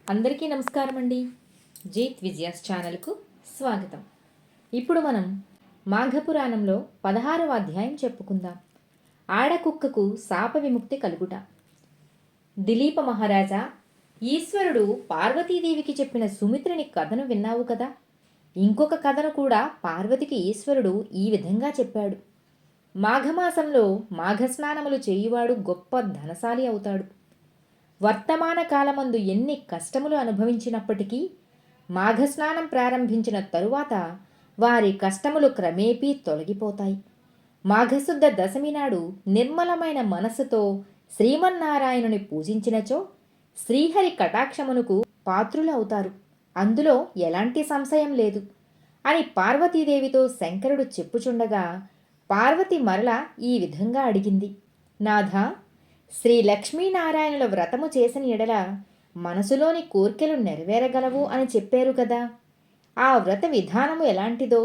అందరికీ నమస్కారం అండి. జీత్ విజయాస్ ఛానల్కు స్వాగతం. ఇప్పుడు మనం మాఘపురాణంలో 16వ అధ్యాయం చెప్పుకుందాం. ఆడకుక్కకు శాప విముక్తి కలుగుట. దిలీప మహారాజా, ఈశ్వరుడు పార్వతీదేవికి చెప్పిన సుమిత్రుని కథను విన్నావు కదా. ఇంకొక కథను కూడా పార్వతికి ఈశ్వరుడు ఈ విధంగా చెప్పాడు. మాఘమాసంలో మాఘస్నానములు చేయువాడు గొప్ప ధనశాలి అవుతాడు. వర్తమాన కాలమందు ఎన్ని కష్టములు అనుభవించినప్పటికీ మాఘస్నానం ప్రారంభించిన తరువాత వారి కష్టములు క్రమేపీ తొలగిపోతాయి. మాఘశుద్ధ దశమి నాడు నిర్మలమైన మనస్సుతో శ్రీమన్నారాయణుని పూజించినచో శ్రీహరి కటాక్షమునకు పాత్రులవుతారు. అందులో ఎలాంటి సంశయం లేదు అని పార్వతీదేవితో శంకరుడు చెప్పుచుండగా పార్వతి మరల ఈ విధంగా అడిగింది. నాథ, శ్రీ లక్ష్మీనారాయణుల వ్రతము చేసిన ఎడల మనసులోని కోర్కెలు నెరవేరగలవు అని చెప్పారు కదా. ఆ వ్రత విధానము ఎలాంటిదో,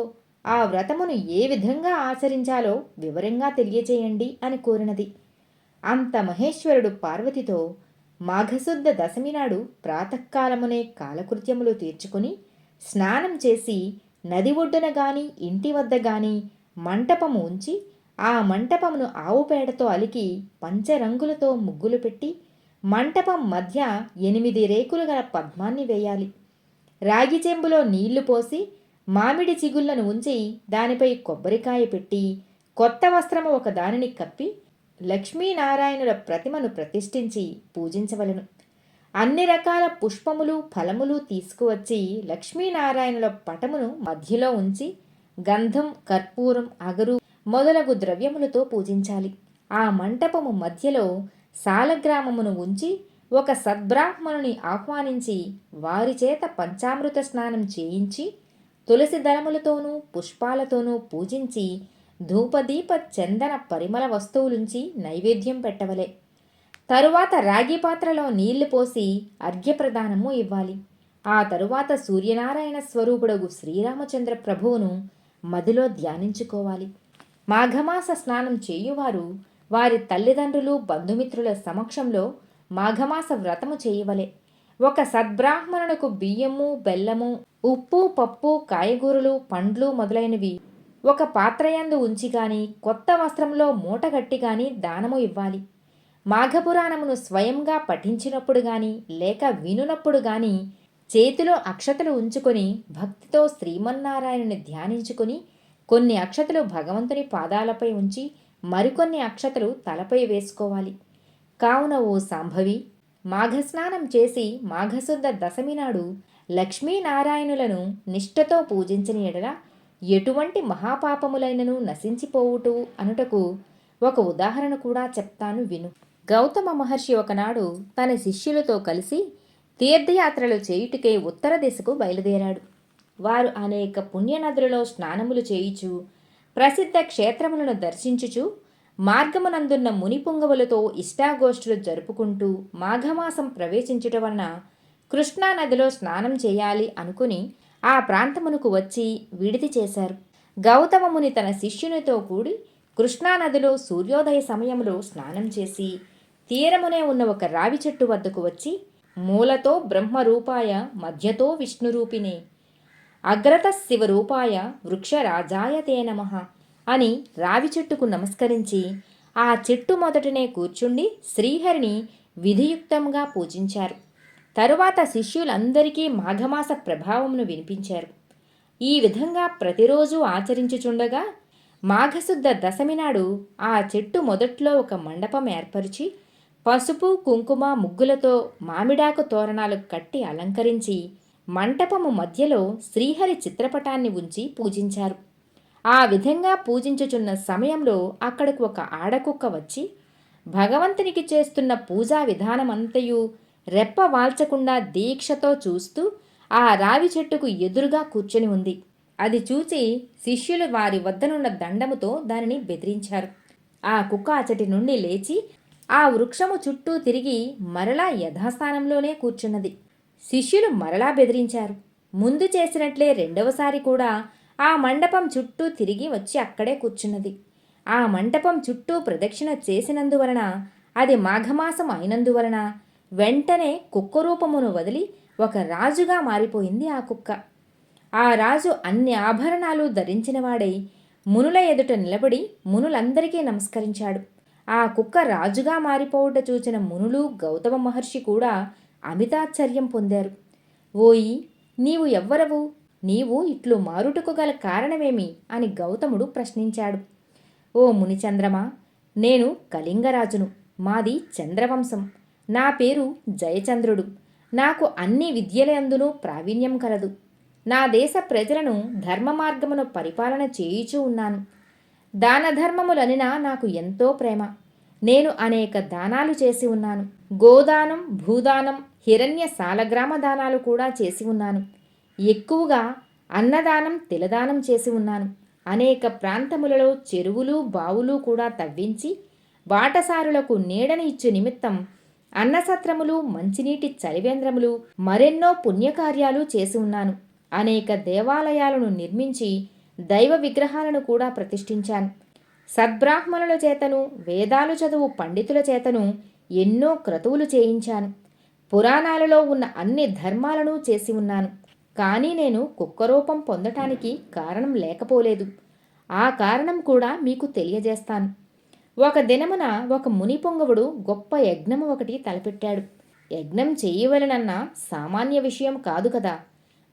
ఆ వ్రతమును ఏ విధంగా ఆచరించాలో వివరంగా తెలియజేయండి అని కోరినది. అంత మహేశ్వరుడు పార్వతితో మాఘశుద్ధ దశమి నాడు ప్రాతకాలమునే కాలకృత్యములు తీర్చుకుని స్నానం చేసి నది ఒడ్డున గాని ఇంటి వద్ద గాని మంటపము ఉంచి ఆ మంటపమును ఆవు పేడతో అలికి పంచరంగులతో ముగ్గులు పెట్టి మంటపం మధ్య 8 రేకులు గల పద్మాన్ని వేయాలి. రాగి చెంబులో నీళ్లు పోసి మామిడి చిగుళ్లను ఉంచి దానిపై కొబ్బరికాయ పెట్టి కొత్త వస్త్రము ఒక దానిని కప్పి లక్ష్మీనారాయణుల ప్రతిమను ప్రతిష్ఠించి పూజించవలను. అన్ని రకాల పుష్పములు ఫలములు తీసుకువచ్చి లక్ష్మీనారాయణుల పటమును మధ్యలో ఉంచి గంధం, కర్పూరం, అగరు మొదలగు ద్రవ్యములతో పూజించాలి. ఆ మంటపము మధ్యలో సాలగ్రామమును ఉంచి ఒక సద్బ్రాహ్మణుని ఆహ్వానించి వారి చేత పంచామృత స్నానం చేయించి తులసి దళములతోనూ పుష్పాలతోనూ పూజించి ధూపదీప చందన పరిమళ వస్తువులుంచి నైవేద్యం పెట్టవలే. తరువాత రాగి పాత్రలో నీళ్లు పోసి అర్ఘ్యప్రదానము ఇవ్వాలి. ఆ తరువాత సూర్యనారాయణ స్వరూపుడగు శ్రీరామచంద్ర ప్రభువును మదిలో ధ్యానించుకోవాలి. మాఘమాస స్నానం చేయువారు వారి తల్లిదండ్రులు బంధుమిత్రుల సమక్షంలో మాఘమాస వ్రతము చేయవలే. ఒక సద్బ్రాహ్మణునకు బియ్యము, బెల్లము, ఉప్పు, పప్పు, కాయగూరలు, పండ్లు మొదలైనవి ఒక పాత్రయందు ఉంచి గాని కొత్త వస్త్రంలో మూటగట్టి గాని దానము ఇవ్వాలి. మాఘపురాణమును స్వయంగా పఠించినప్పుడు గాని లేక వినునప్పుడు గాని చేతిలో అక్షతలు ఉంచుకొని భక్తితో శ్రీమన్నారాయణుని ధ్యానించుకొని కొన్ని అక్షతలు భగవంతుని పాదాలపై ఉంచి మరికొన్ని అక్షతలు తలపై వేసుకోవాలి. కావున ఓ సాంభవి, మాఘస్నానం చేసి మాఘశుద్ధ దశమి నాడు లక్ష్మీనారాయణులను నిష్ఠతో పూజించిన ఎడల ఎటువంటి మహాపాపములైనను నశించిపోవుటు అనుటకు ఒక ఉదాహరణ కూడా చెప్తాను విను. గౌతమ మహర్షి ఒకనాడు తన శిష్యులతో కలిసి తీర్థయాత్రలు చేయుటకే ఉత్తర దిశకు బయలుదేరాడు. వారు అనేక పుణ్యనదులలో స్నానములు చేయుచు ప్రసిద్ధ క్షేత్రములను దర్శించుచు మార్గమునందున్న మునిపుంగవులతో ఇష్టాగోష్ఠులు జరుపుకుంటూ మాఘమాసం ప్రవేశించుట వలన కృష్ణానదిలో స్నానం చేయాలి అనుకుని ఆ ప్రాంతమునకు వచ్చి విడిది చేశారు. గౌతమముని తన శిష్యునితో కూడి కృష్ణానదిలో సూర్యోదయ సమయంలో స్నానం చేసి తీరమునే ఉన్న ఒక రావి చెట్టు వద్దకు వచ్చి మూలతో బ్రహ్మరూపాయ మధ్యతో విష్ణురూపిణే అగ్రత శివరూపాయ వృక్షరాజాయ తే నమః అని రావి చెట్టుకు నమస్కరించి ఆ చెట్టు మొదటనే కూర్చుండి శ్రీహరిని విధియుక్తంగా పూజించారు. తరువాత శిష్యులందరికీ మాఘమాస ప్రభావమును వినిపించారు. ఈ విధంగా ప్రతిరోజు ఆచరించుచుండగా మాఘశుద్ధ దశమి నాడు ఆ చెట్టు మొదట్లో ఒక మండపం ఏర్పరిచి పసుపు, కుంకుమ, ముగ్గులతో మామిడాకు తోరణాలు కట్టి అలంకరించి మంటపము మధ్యలో శ్రీహరి చిత్రపటాన్ని ఉంచి పూజించారు. ఆ విధంగా పూజించుచున్న సమయంలో అక్కడకు ఒక ఆడకుక్క వచ్చి భగవంతునికి చేస్తున్న పూజా విధానమంతయు రెప్ప వాల్చకుండా దీక్షతో చూస్తూ ఆ రావి చెట్టుకు ఎదురుగా కూర్చొని ఉంది. అది చూచి శిష్యులు వారి వద్దనున్న దండముతో దానిని బెదిరించారు. ఆ కుక్క అచటి నుండి లేచి ఆ వృక్షము చుట్టూ తిరిగి మరలా యథాస్థానంలోనే కూర్చున్నది. శిష్యులు మరలా బెదిరించారు. ముందు చేసినట్లే రెండవసారి కూడా ఆ మండపం చుట్టూ తిరిగి వచ్చి అక్కడే కూర్చున్నది. ఆ మంటపం చుట్టూ ప్రదక్షిణ చేసినందువలన అది మాఘమాసం అయినందువలన వెంటనే కుక్క రూపమును వదిలి ఒక రాజుగా మారిపోయింది ఆ కుక్క. ఆ రాజు అన్ని ఆభరణాలు ధరించినవాడై మునుల ఎదుట నిలబడి మునులందరికీ నమస్కరించాడు. ఆ కుక్క రాజుగా మారిపోవుట చూచిన మునులు గౌతమ మహర్షి కూడా అమితాశ్చర్యం పొందారు. ఓయి, నీవు ఎవ్వరవు? నీవు ఇట్లు మారుటకు గల కారణమేమి అని గౌతముడు ప్రశ్నించాడు. ఓ మునిచంద్రమా, నేను కళింగరాజును. మాది చంద్రవంశం. నా పేరు జయచంద్రుడు. నాకు అన్ని విద్యలందునూ ప్రావీణ్యం కలదు. నా దేశ ప్రజలను ధర్మ మార్గమును పరిపాలన చేయుచూ ఉన్నాను. దానధర్మములనినా నాకు ఎంతో ప్రేమ. నేను అనేక దానాలు చేసి ఉన్నాను. గోదానం, భూదానం, హిరణ్య సాలగ్రామ దానాలు కూడా చేసి ఉన్నాను. ఎక్కువగా అన్నదానం, తిలదానం చేసి ఉన్నాను. అనేక ప్రాంతములలో చెరువులు, బావులు కూడా తవ్వించి బాటసారులకు నీడని ఇచ్చు నిమిత్తం అన్నసత్రములు, మంచినీటి చలివేంద్రములు, మరెన్నో పుణ్యకార్యాలు చేసి ఉన్నాను. అనేక దేవాలయాలను నిర్మించి దైవ విగ్రహాలను కూడా ప్రతిష్ఠించాను. సద్బ్రాహ్మణుల చేతను, వేదాలు చదువు పండితుల చేతను ఎన్నో క్రతువులు చేయించాను. పురాణాలలో ఉన్న అన్ని ధర్మాలను చేసి ఉన్నాను. కానీ నేను కుక్కరూపం పొందటానికి కారణం లేకపోలేదు. ఆ కారణం కూడా మీకు తెలియజేస్తాను. ఒక దినమున ఒక ముని పొంగవుడు గొప్ప యజ్ఞము ఒకటి తలపెట్టాడు. యజ్ఞం చేయవలనన్న సామాన్య విషయం కాదు కదా.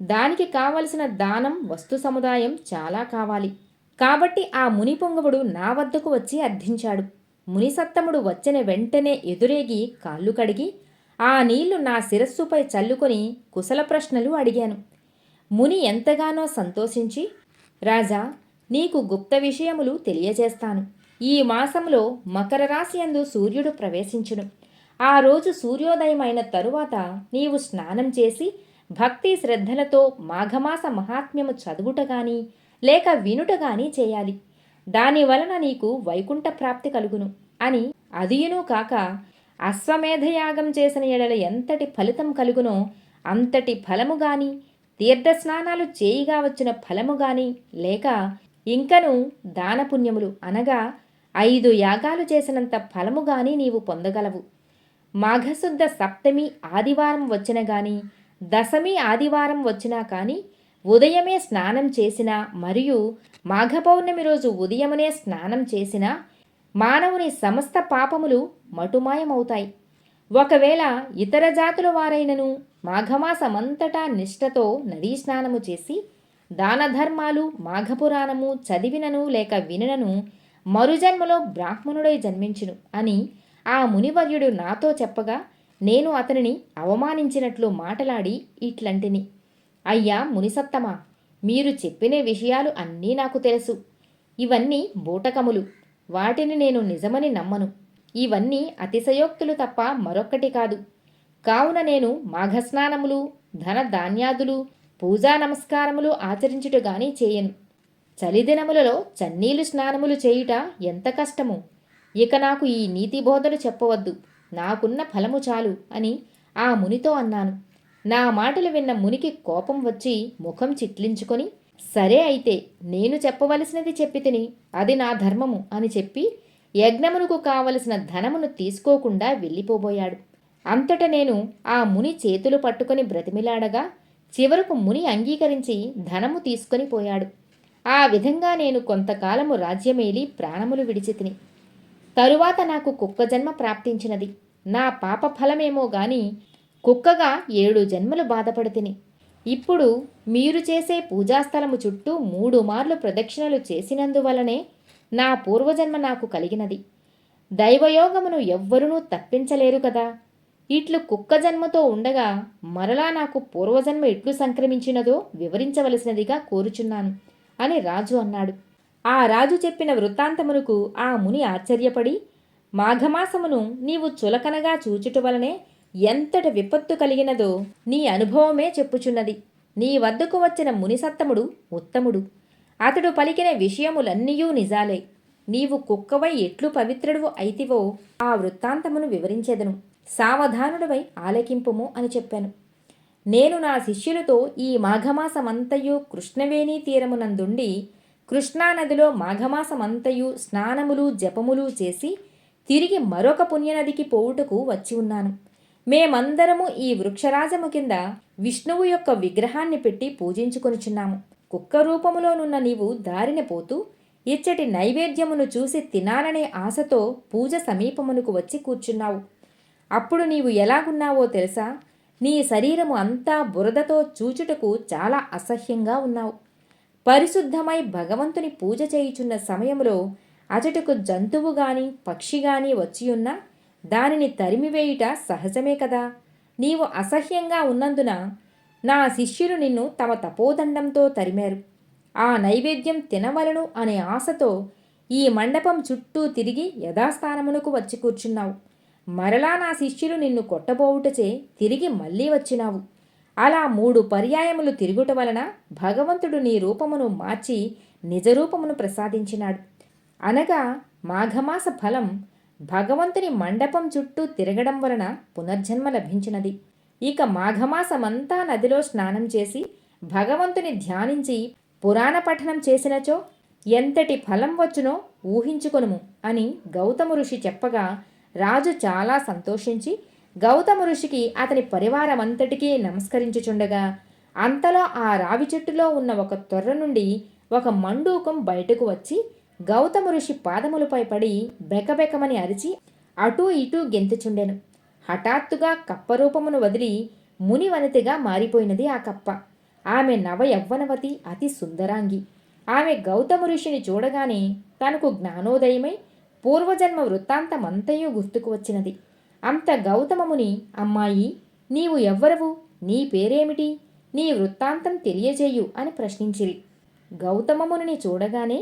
దానికి కావలసిన దానం, వస్తు సముదాయం చాలా కావాలి. కాబట్టి ఆ ముని పొంగవుడు నా వద్దకు వచ్చి అర్థించాడు. మునిసత్తముడు వచ్చిన వెంటనే ఎదురేగి కాళ్ళు కడిగి ఆ నీళ్లు నా శిరస్సుపై చల్లుకొని కుశల ప్రశ్నలు అడిగాను. ముని ఎంతగానో సంతోషించి, రాజా, నీకు గుప్త విషయములు తెలియజేస్తాను. ఈ మాసంలో మకర రాశి యందు సూర్యుడు ప్రవేశించును. ఆ రోజు సూర్యోదయమైన తరువాత నీవు స్నానం చేసి భక్తి శ్రద్ధలతో మాఘమాస మహాత్మ్యము చదువుట గాని లేక వినుట గాని చేయాలి. దానివలన నీకు వైకుంఠ ప్రాప్తి కలుగును అని, అదియును కాక అశ్వమేధయాగం చేసిన ఎడల ఎంతటి ఫలితం కలుగునో అంతటి ఫలము గాని, తీర్థస్నానాలు చేయిగా వచ్చిన ఫలము గాని, లేక ఇంకను దానపుణ్యములు అనగా 5 యాగాలు చేసినంత ఫలము గాని నీవు పొందగలవు. మాఘశుద్ధ సప్తమి ఆదివారం వచ్చిన గాని, దశమి ఆదివారం వచ్చినా కానీ ఉదయమే స్నానం చేసినా మరియు మాఘ పౌర్ణమి రోజు ఉదయమునే స్నానం చేసినా మానవుని సమస్త పాపములు మటుమాయమవుతాయి. ఒకవేళ ఇతర జాతుల వారైనను మాఘమాసమంతటా నిష్ఠతో నదీ స్నానము చేసి దానధర్మాలు, మాఘపురాణము చదివినను లేక వినను మరుజన్మలో బ్రాహ్మణుడై జన్మించును అని ఆ మునివర్యుడు నాతో చెప్పగా నేను అతనిని అవమానించినట్లు మాటలాడి ఇట్లంటిని. అయ్యా మునిసత్తమా, మీరు చెప్పిన విషయాలు అన్నీ నాకు తెలుసు. ఇవన్నీ బూటకములు. వాటిని నేను నిజమని నమ్మను. ఇవన్నీ అతిశయోక్తులు తప్ప మరొక్కటి కాదు. కావున నేను మాఘస్నానములు, ధన ధాన్యాదులు, పూజా నమస్కారములు ఆచరించుట గాని చేయను. చలిదినములలో చన్నీలు స్నానములు చేయుట ఎంత కష్టము. ఇక నాకు ఈ నీతి బోధలు చెప్పవద్దు. నాకున్న ఫలము చాలు అని ఆ మునితో అన్నాను. నా మాటలు విన్న మునికి కోపం వచ్చి ముఖం చిట్లించుకొని, సరే అయితే నేను చెప్పవలసినది చెప్పి తిని, అది నా ధర్మము అని చెప్పి యజ్ఞమునకు కావలసిన ధనమును తీసుకోకుండా వెళ్ళిపోబోయాడు. అంతట నేను ఆ ముని చేతులు పట్టుకొని బ్రతిమిలాడగా చివరకు ముని అంగీకరించి ధనము తీసుకొని పోయాడు. ఆ విధంగా నేను కొంతకాలము రాజ్యమేలి ప్రాణములు విడిచితిని. తరువాత నాకు కుక్క జన్మ ప్రాప్తించినది. నా పాప ఫలమేమో గాని కుక్కగా 7 జన్మలు బాధపడితిని. ఇప్పుడు మీరు చేసే పూజాస్థలము చుట్టూ 3 మార్లు ప్రదక్షిణలు చేసినందువలనే నా పూర్వజన్మ నాకు కలిగినది. దైవయోగమును ఎవ్వరునూ తప్పించలేరు కదా. ఇట్లు కుక్క జన్మతో ఉండగా మరలా నాకు పూర్వజన్మ ఎట్లు సంక్రమించినదో వివరించవలసినదిగా కోరుచున్నాను అని రాజు అన్నాడు. ఆ రాజు చెప్పిన వృత్తాంతమునకు ఆ ముని ఆశ్చర్యపడి, మాఘమాసమును నీవు చులకనగా చూచుట వలనే ఎంతటి విపత్తు కలిగినదో నీ అనుభవమే చెప్పుచున్నది. నీ వద్దకు వచ్చిన మునిసత్తముడు ఉత్తముడు. అతడు పలికిన విషయములన్నీయూ నిజాలే. నీవు కుక్కవై ఎట్లు పవిత్రుడు అయితివో ఆ వృత్తాంతమును వివరించెదను. సావధానుడవై ఆలకింపుము అని చెప్పాను. నేను నా శిష్యులతో ఈ మాఘమాసమంతయు కృష్ణవేణీ తీరమునందుండి కృష్ణానదిలో మాఘమాసమంతయు స్నానములు జపములు చేసి తిరిగి మరొక పుణ్యనదికి పోవుటకు వచ్చి ఉన్నాను. మేమందరము ఈ వృక్షరాజము కింద విష్ణువు యొక్క విగ్రహాన్ని పెట్టి పూజించుకొనుచున్నాము. కుక్క రూపములోనున్న నీవు దారిన పోతూ ఇచ్చటి నైవేద్యమును చూసి తినాలనే ఆశతో పూజ సమీపమునకు వచ్చి కూర్చున్నావు. అప్పుడు నీవు ఎలాగున్నావో తెలుసా? నీ శరీరము అంతా బురదతో చూచుటకు చాలా అసహ్యంగా ఉన్నావు. పరిశుద్ధమై భగవంతుని పూజ చేయుచున్న సమయంలో అచటకు జంతువు గాని పక్షి గాని వచ్చియున్నా దానిని తరిమివేయుట సహజమే కదా. నీవు అసహ్యంగా ఉన్నందున నా శిష్యులు నిన్ను తమ తపోదండంతో తరిమారు. ఆ నైవేద్యం తినవలను అనే ఆశతో ఈ మండపం చుట్టూ తిరిగి యథాస్థానమునకు వచ్చి కూర్చున్నావు. మరలా నా శిష్యులు నిన్ను కొట్టబోవుటచే తిరిగి మళ్ళీ వచ్చినావు. అలా 3 పర్యాయములు తిరుగుట వలన భగవంతుడు నీ రూపమును మార్చి నిజరూపమును ప్రసాదించినాడు. అనగా మాఘమాస ఫలం భగవంతుని మండపం చుట్టూ తిరగడం వలన పునర్జన్మ లభించినది. ఇక మాఘమాసమంతా నదిలో స్నానం చేసి భగవంతుని ధ్యానించి పురాణ పఠనం చేసినచో ఎంతటి ఫలం వచ్చునో ఊహించుకొనుము అని గౌతమ ఋషి చెప్పగా రాజు చాలా సంతోషించి గౌతమ ఋషికి అతని పరివారమంతటికీ నమస్కరించుచుండగా అంతలో ఆ రావి చెట్టులో ఉన్న ఒక తొర్ర నుండి ఒక మండూకం బయటకు వచ్చి గౌతమ ఋషి పాదములపై పడి బెకబెకమని అరిచి అటూ ఇటూ గెంతుచుండెను. హఠాత్తుగా కప్పరూపమును వదిలి మునివనితిగా మారిపోయినది ఆ కప్ప. ఆమె నవ యవ్వనవతి, అతి సుందరాంగి. ఆమె గౌతమ ఋషిని చూడగానే తనకు జ్ఞానోదయమై పూర్వజన్మ వృత్తాంతమంతయూ గుర్తుకు వచ్చినది. అంత గౌతమముని, అమ్మాయి, నీవు ఎవ్వరవు? నీ పేరేమిటి? నీ వృత్తాంతం తెలియజేయు అని ప్రశ్నించిరి. గౌతమముని చూడగానే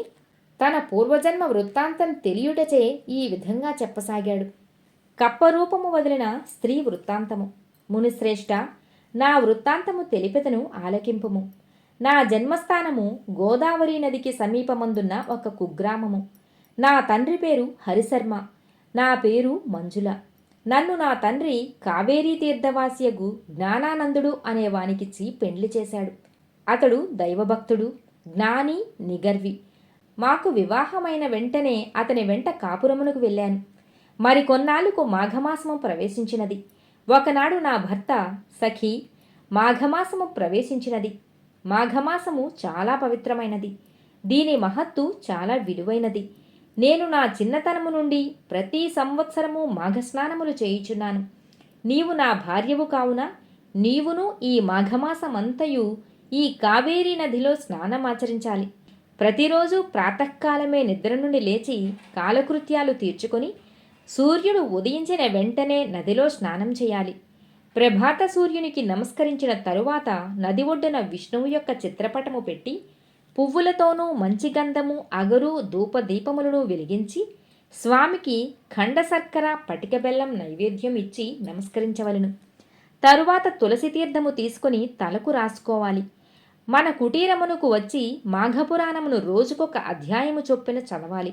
తన పూర్వజన్మ వృత్తాంతం తెలియుటచే ఈ విధంగా చెప్పసాగాడు. కప్పరూపము వదిలిన స్త్రీ వృత్తాంతము. మునిశ్రేష్ఠ, నా వృత్తాంతము తెలిపెదను ఆలకింపుము. నా జన్మస్థానము గోదావరి నదికి సమీపమందున్న ఒక కుగ్రామము. నా తండ్రి పేరు హరిశర్మ. నా పేరు మంజుల. నన్ను నా తండ్రి కావేరీ తీర్థవాసియగు జ్ఞానానందుడు అనేవానికిచ్చి పెండ్లి చేశాడు. అతడు దైవభక్తుడు, జ్ఞాని, నిగర్వి. మాకు వివాహమైన వెంటనే అతని వెంట కాపురమునకు వెళ్ళాను. మరికొన్నాళ్లకు మాఘమాసము ప్రవేశించినది. ఒకనాడు నా భర్త, సఖీ, మాఘమాసము ప్రవేశించినది. మాఘమాసము చాలా పవిత్రమైనది. దీని మహత్తు చాలా విలువైనది. నేను నా చిన్నతనము నుండి ప్రతి సంవత్సరము మాఘస్నానములు చేయుచున్నాను. నీవు నా భార్యవు కావున నీవును ఈ మాఘమాసమంతయు ఈ కావేరీ నదిలో స్నానమాచరించాలి. ప్రతిరోజు ప్రాతకాలమే నిద్ర నుండి లేచి కాలకృత్యాలు తీర్చుకొని సూర్యుడు ఉదయించిన వెంటనే నదిలో స్నానం చేయాలి. ప్రభాత సూర్యునికి నమస్కరించిన తరువాత నది ఒడ్డున విష్ణువు యొక్క చిత్రపటము పెట్టి పువ్వులతోనూ మంచి గంధము, అగరు, ధూపదీపములను వెలిగించి స్వామికి ఖండశర్కర, పటిక బెల్లం నైవేద్యం ఇచ్చి నమస్కరించవలను. తరువాత తులసి తీర్థము తీసుకుని తలకు రాసుకోవాలి. మన కుటీరమునకు వచ్చి మాఘపురాణమును రోజుకొక అధ్యాయము చొప్పున చదవాలి.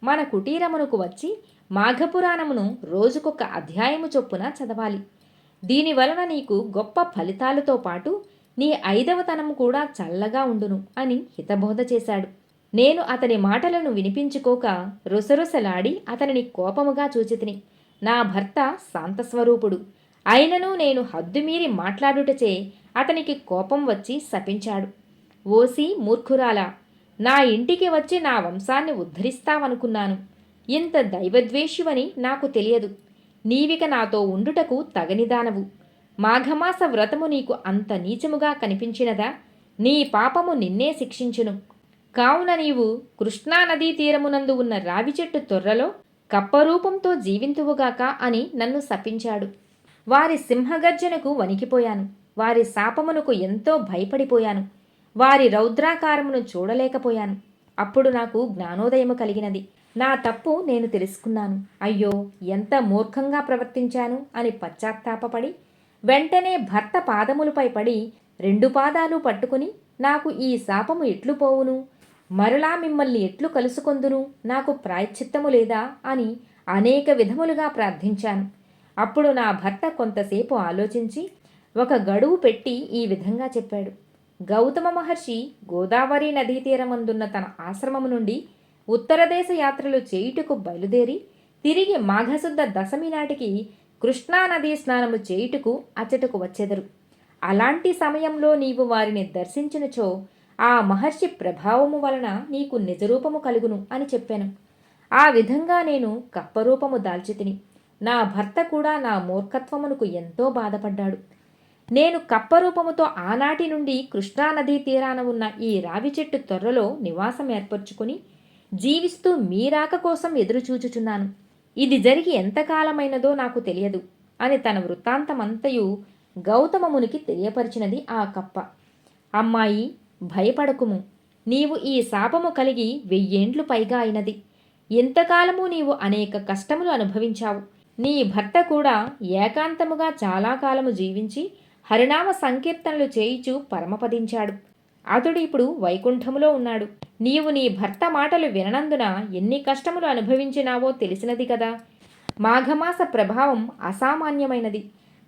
మన కుటీరమునకు వచ్చి మాఘపురాణమును రోజుకొక అధ్యాయము చొప్పున చదవాలి. దీనివలన నీకు గొప్ప ఫలితాలతో పాటు నీ 5వ తనము కూడా చల్లగా ఉండును అని హితబోధ చేశాడు. నేను అతని మాటలను వినిపించుకోక రుసరుసలాడి అతనిని కోపముగా చూచితిని. నా భర్త శాంతస్వరూపుడు అయినను నేను హద్దుమీరి మాట్లాడుటచే అతనికి కోపం వచ్చి శపించాడు. ఓసి మూర్ఖురాలా, నా ఇంటికి వచ్చి నా వంశాన్ని ఉద్ధరిస్తావనుకున్నాను. ఇంత దైవద్వేషివని నాకు తెలియదు. నీవిక నాతో ఉండుటకు తగనిదానవు. మాఘమాస వ్రతము నీకు అంత నీచముగా కనిపించినదా? నీ పాపము నిన్నే శిక్షించును. కావున నీవు కృష్ణానదీ తీరమునందు ఉన్న రావి చెట్టు తొర్రలో కప్పరూపంతో జీవింతువుగాక అని నన్ను శపించాడు. వారి సింహగర్జనకు వణికిపోయాను. వారి శాపమునకు ఎంతో భయపడిపోయాను. వారి రౌద్రాకారమును చూడలేకపోయాను. అప్పుడు నాకు జ్ఞానోదయము కలిగినది. నా తప్పు నేను తెలుసుకున్నాను. అయ్యో, ఎంత మూర్ఖంగా ప్రవర్తించాను అని పశ్చాత్తాపపడి వెంటనే భర్త పాదములపై పడి 2 పాదాలు పట్టుకుని, నాకు ఈ శాపము ఎట్లు పోవును? మరలా మిమ్మల్ని ఎట్లు కలుసుకొందును? నాకు ప్రాయశ్చిత్తము లేదా అని అనేక విధములుగా ప్రార్థించాను. అప్పుడు నా భర్త కొంతసేపు ఆలోచించి ఒక గడువు పెట్టి ఈ విధంగా చెప్పాడు. గౌతమ మహర్షి గోదావరి నదీ తీరమందున్న తన ఆశ్రమము నుండి ఉత్తరదేశ యాత్రలు చేయుటకు బయలుదేరి తిరిగి మాఘశుద్ధ దశమి నాటికి కృష్ణానదీ స్నానము చేయుటకు అచ్చటకు వచ్చెదరు. అలాంటి సమయంలో నీవు వారిని దర్శించినచో ఆ మహర్షి ప్రభావము వలన నీకు నిజరూపము కలుగును అని చెప్పాను. ఆ విధంగా నేను కప్పరూపము దాల్చితిని. నా భర్త కూడా నా మూర్ఖత్వమునకు ఎంతో బాధపడ్డాడు. నేను కప్పరూపముతో ఆనాటి నుండి కృష్ణానదీ తీరాన ఉన్న ఈ రావి చెట్టు తొర్రలో నివాసం ఏర్పరచుకుని జీవిస్తూ మీరాక కోసం ఎదురుచూచుచున్నాను. ఇది జరిగి ఎంతకాలమైనదో నాకు తెలియదు అని తన వృత్తాంతమంతయు గౌతమమునికి తెలియపరిచినది ఆ కప్ప. అమ్మాయి, భయపడకుము. నీవు ఈ శాపము కలిగి 1000 ఏండ్లు పైగా అయినది. ఎంతకాలము నీవు అనేక కష్టములు అనుభవించావు. నీ భర్త కూడా ఏకాంతముగా చాలా కాలము జీవించి హరినామ సంకీర్తనలు చేయిచూ పరమపదించాడు. అతడు ఇప్పుడు వైకుంఠములో ఉన్నాడు. నీవు నీ భర్త మాటలు విననందున ఎన్ని కష్టములు అనుభవించినావో తెలిసినది కదా. మాఘమాస ప్రభావం అసామాన్యమైనది.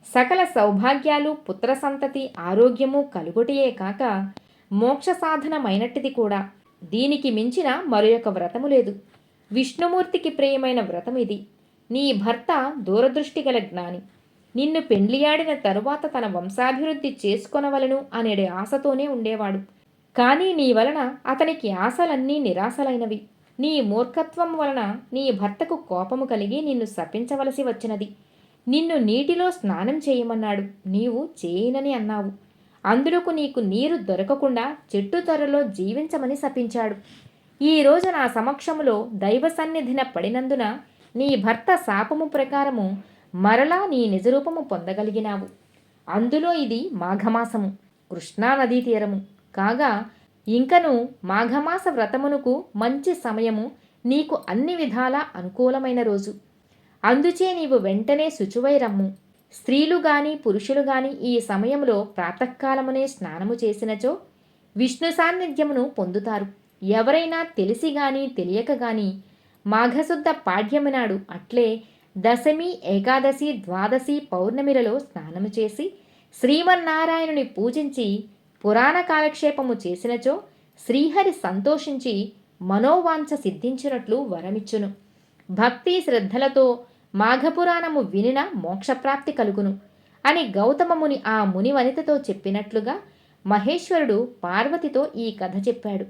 సకల సౌభాగ్యాలు, పుత్ర సంతతి, ఆరోగ్యము కలుగుటియే కాక మోక్ష సాధనమైనట్టిది కూడా. దీనికి మించిన మరొక వ్రతము లేదు. విష్ణుమూర్తికి ప్రియమైన వ్రతం ఇది. నీ భర్త దూరదృష్టి గల జ్ఞాని. నిన్ను పెండ్లియాడిన తరువాత తన వంశాభివృద్ధి చేసుకొనవలను అనే ఆశతోనే ఉండేవాడు. కానీ నీ వలన అతనికి ఆశలన్నీ నిరాశలైనవి. నీ మూర్ఖత్వం వలన నీ భర్తకు కోపము కలిగి నిన్ను శపించవలసి వచ్చినది. నిన్ను నీటిలో స్నానం చేయమన్నాడు. నీవు చేయనని అన్నావు. అందులకు నీకు నీరు దొరకకుండా చెట్టు తొర్రలో జీవించమని శపించాడు. ఈరోజు నా సమక్షములో దైవ సన్నిధిన పడినందున నీ భర్త శాపము ప్రకారము మరలా నీ నిజరూపము పొందగలిగినావు. అందులో ఇది మాఘమాసము, కృష్ణానదీ తీరము కాగా ఇంకను మాఘమాస వ్రతమునకు మంచి సమయము, నీకు అన్ని విధాలా అనుకూలమైన రోజు. అందుచే నీవు వెంటనే శుచువై రమ్ము. స్త్రీలు గాని పురుషులు గాని ఈ సమయంలో ప్రాతకాలమునే స్నానము చేసినచో విష్ణు సాన్నిధ్యమును పొందుతారు. ఎవరైనా తెలిసి గాని తెలియక గాని మాఘశుద్ధ పాడ్యమి నాడు అట్లే దశమి, ఏకాదశి, ద్వాదశి, పౌర్ణమిలలో స్నానము చేసి శ్రీమన్నారాయణుని పూజించి పురాణ కాలక్షేపము చేసినచో శ్రీహరి సంతోషించి మనోవాంఛ సిద్ధించినట్లు వరమిచ్చును. భక్తి శ్రద్ధలతో మాఘపురాణము వినిన మోక్షప్రాప్తి కలుగును అని గౌతమముని ఆ మునివనితతో చెప్పినట్లుగా మహేశ్వరుడు పార్వతితో ఈ కథ చెప్పాడు.